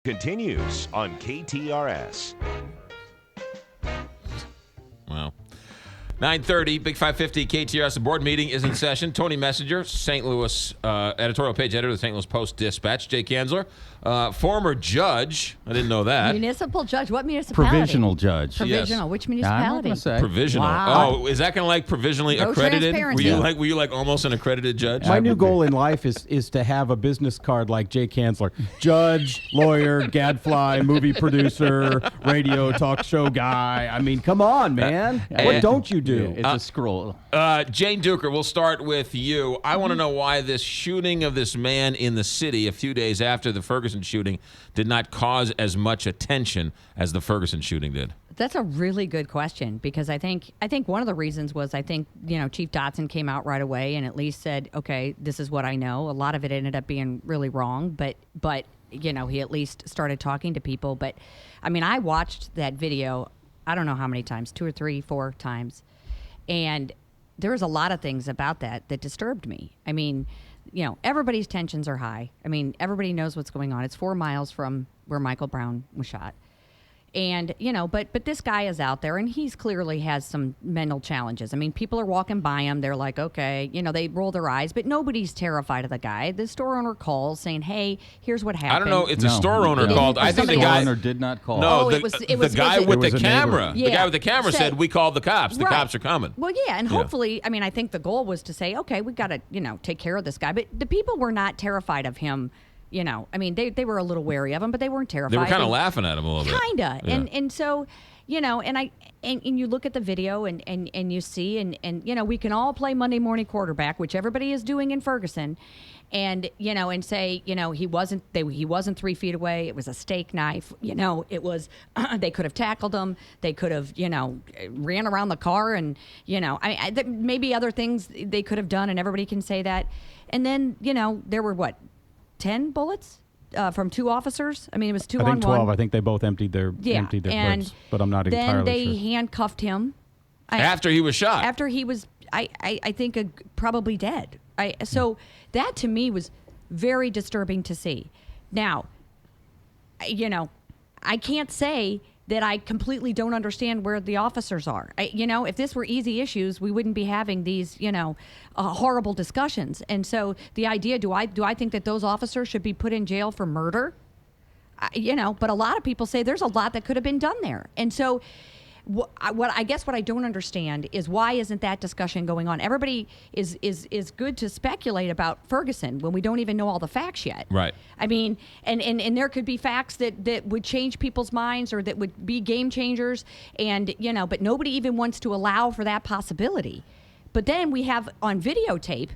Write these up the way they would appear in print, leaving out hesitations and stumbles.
continues on KTRS. Wow. 9:30, Big 550 KTRS. The board meeting is in session. Tony Messenger, St. Louis editorial page editor of the St. Louis Post-Dispatch. Jay Kanzler, former judge. I didn't know that. Municipal judge. What municipality? Provisional judge. Provisional. Yes. Which I'm not municipality? gonna say. Provisional. Wow. Oh, is that kind of like provisionally No accredited? transparency. Were you like almost an accredited judge? My new goal in life is to have a business card like Jay Kanzler. Judge, lawyer, gadfly, movie producer, radio talk show guy. I mean, come on, man. What don't you do? It's a scroll. Jane Duker, we'll start with you. I want to know why this shooting of this man in the city a few days after the Ferguson shooting did not cause as much attention as the Ferguson shooting did. That's a really good question because I think one of the reasons was Chief Dotson came out right away and at least said, okay, this is what I know. A lot of it ended up being really wrong, but he at least started talking to people. But I mean, I watched that video, I don't know how many times, 2 or 3, 4 times. And there was a lot of things about that disturbed me. I mean, everybody's tensions are high. I mean, everybody knows what's going on. It's 4 miles from where Michael Brown was shot. And, but this guy is out there and he's clearly has some mental challenges. I mean, people are walking by him. They're like, okay, they roll their eyes, but nobody's terrified of the guy. The store owner calls saying, hey, here's what happened. I don't know. It's a store owner called. I think the store guy owner did not call. No, it was the guy with the camera. Yeah. The guy with the camera said, we called the cops. The cops are coming. Well, yeah, and hopefully, I mean, I think the goal was to say, okay, we got to, take care of this guy. But the people were not terrified of him. I mean, they were a little wary of him, but they weren't terrified. They were kind of laughing at him a little bit. Kinda. Yeah. And so, and you look at the video and you see, and we can all play Monday morning quarterback, which everybody is doing in Ferguson, and say, he wasn't 3 feet away. It was a steak knife. It was, they could have tackled him. They could have, ran around the car and, maybe other things they could have done, and everybody can say that. And then, there were 10 bullets from 2 officers. I mean, it was 2 on 1. I think 12. I think they both emptied their clips, but I'm not entirely sure. Then they handcuffed him. After he was shot. After he was, I think, probably dead. So that to me was very disturbing to see. Now, I can't say that I completely don't understand where the officers are. If this were easy issues, we wouldn't be having these, horrible discussions. And so the idea, do I think that those officers should be put in jail for murder? But a lot of people say there's a lot that could have been done there. And so what I don't understand is why isn't that discussion going on? Everybody is good to speculate about Ferguson when we don't even know all the facts yet. Right. I mean, and there could be facts that would change people's minds or that would be game changers, and but nobody even wants to allow for that possibility. But then we have on videotape,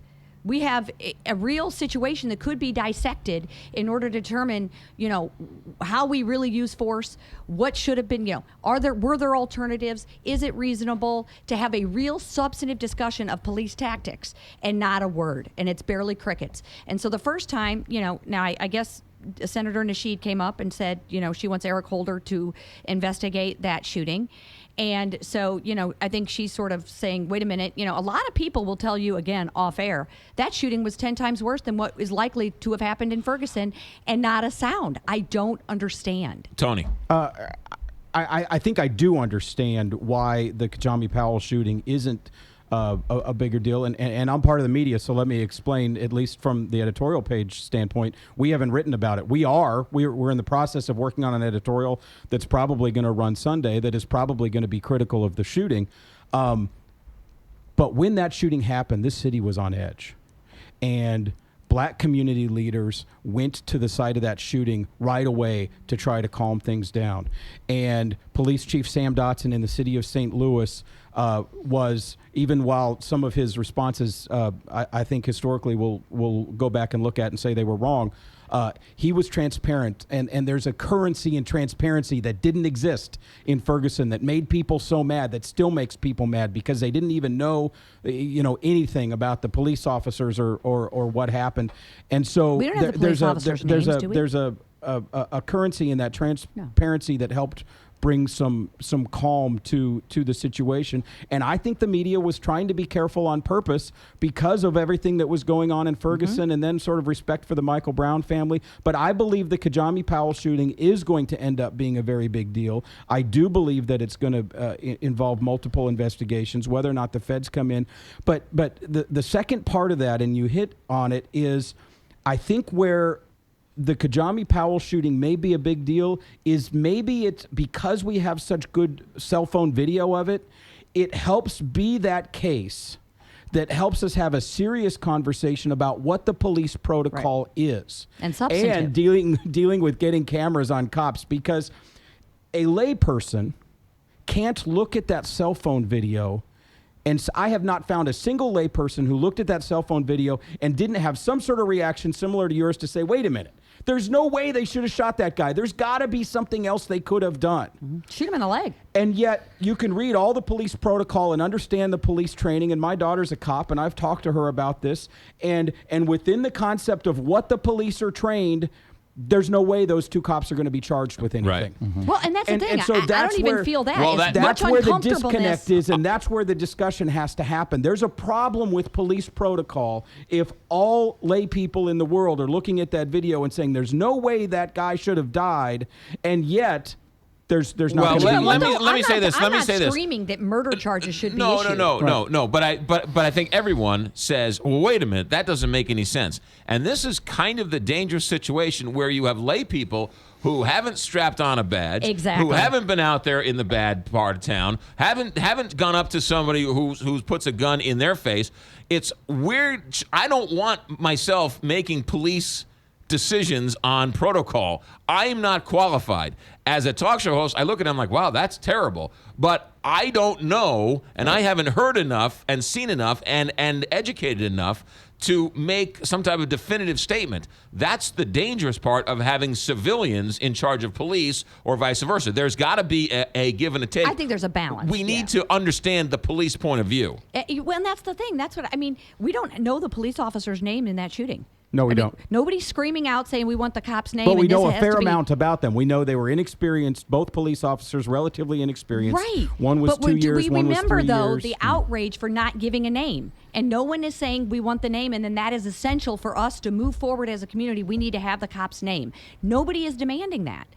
we have a real situation that could be dissected in order to determine, how we really use force, what should have been, were there alternatives? Is it reasonable to have a real substantive discussion of police tactics and not a word? And it's barely crickets. And so the first time, now I guess Senator Nasheed came up and said, she wants Eric Holder to investigate that shooting. And so, I think she's sort of saying, wait a minute, a lot of people will tell you, again, off air, that shooting was 10 times worse than what is likely to have happened in Ferguson, and not a sound. I don't understand. Tony. I think I do understand why the Kajami Powell shooting isn't a bigger deal. And I'm part of the media, so let me explain, at least from the editorial page standpoint. We haven't written about it. We're in the process of working on an editorial that's probably going to run Sunday that is probably going to be critical of the shooting. But when that shooting happened, this city was on edge. And Black community leaders went to the site of that shooting right away to try to calm things down. And Police Chief Sam Dotson in the city of St. Louis was, even while some of his responses, I think historically we'll go back and look at and say they were wrong, he was transparent. And there's a currency in transparency that didn't exist in Ferguson that made people so mad, that still makes people mad, because they didn't even know, anything about the police officers or what happened. And so there's a currency in that transparency that helped bring some calm to the situation. And I think the media was trying to be careful on purpose because of everything that was going on in Ferguson, and then sort of respect for the Michael Brown family. But I believe the Kajami Powell shooting is going to end up being a very big deal. I do believe that it's going to involve multiple investigations, whether or not the feds come in. But the second part of that, and you hit on it, is I think where the Kajami Powell shooting may be a big deal is maybe it's because we have such good cell phone video of it. It helps be that case that helps us have a serious conversation about what the police protocol is. And substantive. And dealing with getting cameras on cops, because a layperson can't look at that cell phone video. And so I have not found a single layperson who looked at that cell phone video and didn't have some sort of reaction similar to yours to say, wait a minute, there's no way they should have shot that guy. There's got to be something else they could have done. Shoot him in the leg. And yet you can read all the police protocol and understand the police training. And my daughter's a cop, and I've talked to her about this. And within the concept of what the police are trained, there's no way those two cops are going to be charged with anything. Right. Mm-hmm. Well, and that's the thing. So I don't even feel that. Well, It's that's much where the uncomfortableness. disconnect is, and that's where the discussion has to happen. There's a problem with police protocol if all lay people in the world are looking at that video and saying there's no way that guy should have died, and yet there's not Well, going to be. let me say this. I'm Let me not say this. screaming that murder charges should be No, issued. no. But I think everyone says, well, wait a minute, that doesn't make any sense. And this is kind of the dangerous situation where you have lay people who haven't strapped on a badge, Exactly. who haven't been out there in the bad part of town, haven't gone up to somebody who puts a gun in their face. It's weird. I don't want myself making police decisions on protocol. I am not qualified. As a talk show host, I look at them like, wow, that's terrible. But I don't know, and I haven't heard enough and seen enough and educated enough to make some type of definitive statement. That's the dangerous part of having civilians in charge of police or vice versa. There's got to be a give and a take. I think there's a balance. We need to understand the police point of view. Well, and that's the thing. That's what I mean. We don't know the police officer's name in that shooting. No, we I mean, don't. Nobody's screaming out saying we want the cop's name. But we and this know a has fair to be- amount about them. We know they were inexperienced, both police officers, relatively inexperienced. Right. One was but 2 years, we one was remember, 3 though, years. the outrage for not giving a name. And no one is saying we want the name, and then that is essential for us to move forward as a community. We need to have the cop's name. Nobody is demanding that.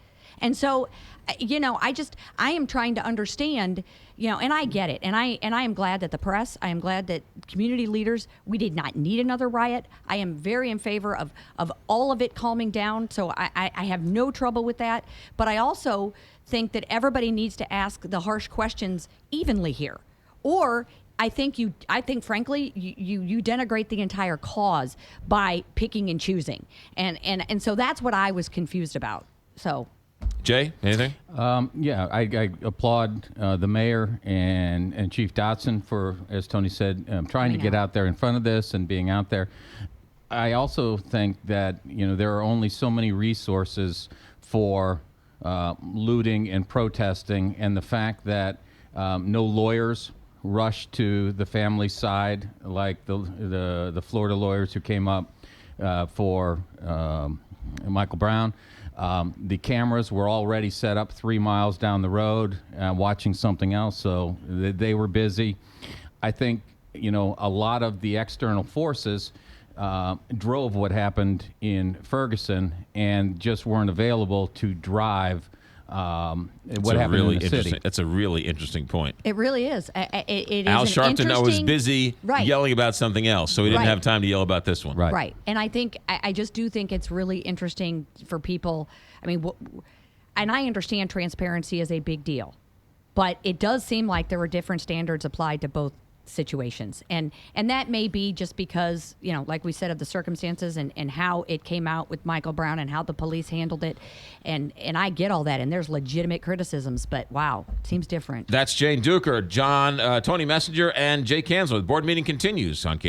And so, I am trying to understand, and I get it. And I am glad that the press, I am glad that community leaders, we did not need another riot. I am very in favor of all of it calming down. So I have no trouble with that. But I also think that everybody needs to ask the harsh questions evenly here. Or I think frankly you denigrate the entire cause by picking and choosing. And so that's what I was confused about. So Jay, anything? Yeah, I applaud the mayor and Chief Dotson for, as Tony said, trying to get out there in front of this and being out there. I also think that there are only so many resources for looting and protesting, and the fact that no lawyers rushed to the family's side like the Florida lawyers who came up for Michael Brown. The cameras were already set up 3 miles down the road watching something else, so they were busy. I think, a lot of the external forces drove what happened in Ferguson and just weren't available to drive what happened in the city. That's a really interesting point. it really is. It is Al an Sharpton was interesting- busy Right. yelling about something else, so he didn't Right. have time to yell about this one. Right. Right. And I think, I just do think it's really interesting for people. I mean, and I understand transparency is a big deal, but it does seem like there were different standards applied to both situations. And that may be just because, like we said, of the circumstances and how it came out with Michael Brown and how the police handled it. And I get all that. And there's legitimate criticisms, but wow, it seems different. That's Jane Duker, Tony Messenger, and Jay Kanzler. The board meeting continues on KT.